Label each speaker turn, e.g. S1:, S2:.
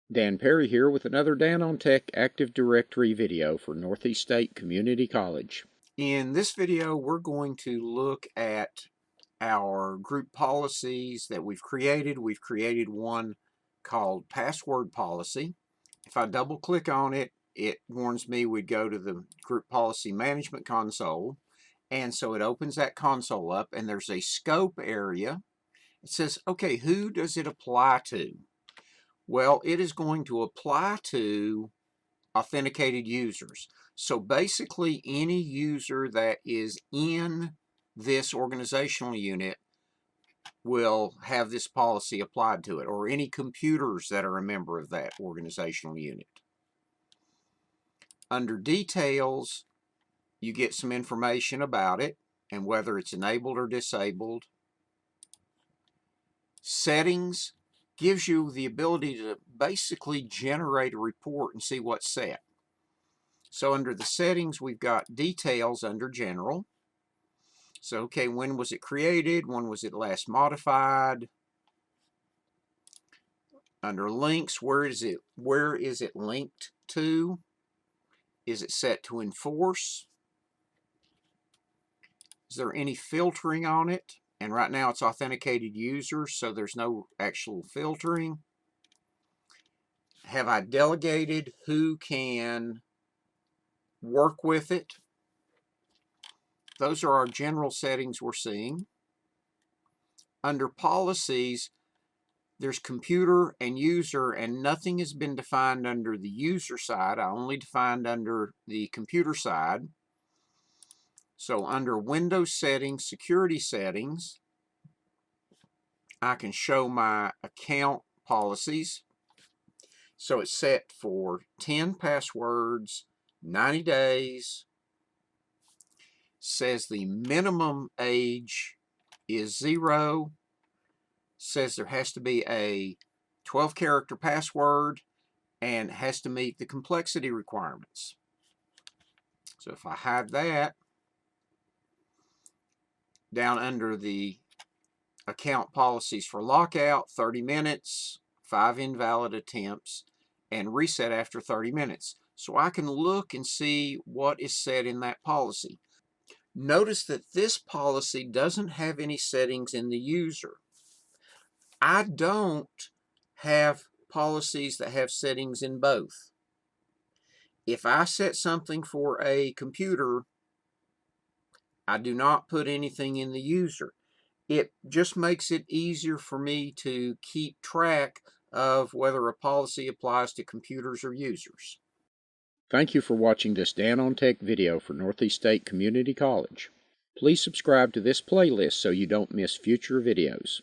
S1: Dan Perry here with another Dan on Tech Active Directory video for Northeast State Community College.
S2: In this video, we're going to look at our group policies that we've created. We've created one called password policy. If I double click on it, it warns me we'd go to the group policy management console. And so it opens that console up and there's a scope area. It says, okay, who does it apply to? Well, it is going to apply to authenticated users. So basically any user that is in this organizational unit will have this policy applied to it, or any computers that are a member of that organizational unit. Under details, you get some information about it and whether it's enabled or disabled. Settings gives you the ability to basically generate a report and see what's set. So under the settings, we've got details under general. So, okay, when was it created? When was it last modified? Under links, where is it linked to? Is it set to enforce? Is there any filtering on it? And right now it's authenticated users, so there's no actual filtering. Have I delegated who can work with it? Those are our general settings we're seeing. Under policies, there's computer and user, and nothing has been defined under the user side. I only defined under the computer side. So under Windows settings, security settings, I can show my account policies. So it's set for 10 passwords, 90 days. Says the minimum age is 0. Says there has to be a 12-character password and has to meet the complexity requirements. So if I hide that, down under the account policies for lockout, 30 minutes, 5 invalid attempts, and reset after 30 minutes. So I can look and see what is set in that policy. Notice that this policy doesn't have any settings in the user. I don't have policies that have settings in both. If I set something for a computer, I do not put anything in the user. It just makes it easier for me to keep track of whether a policy applies to computers or users.
S1: Thank you for watching this Dan on Tech video for Northeast State Community College. Please subscribe to this playlist so you don't miss future videos.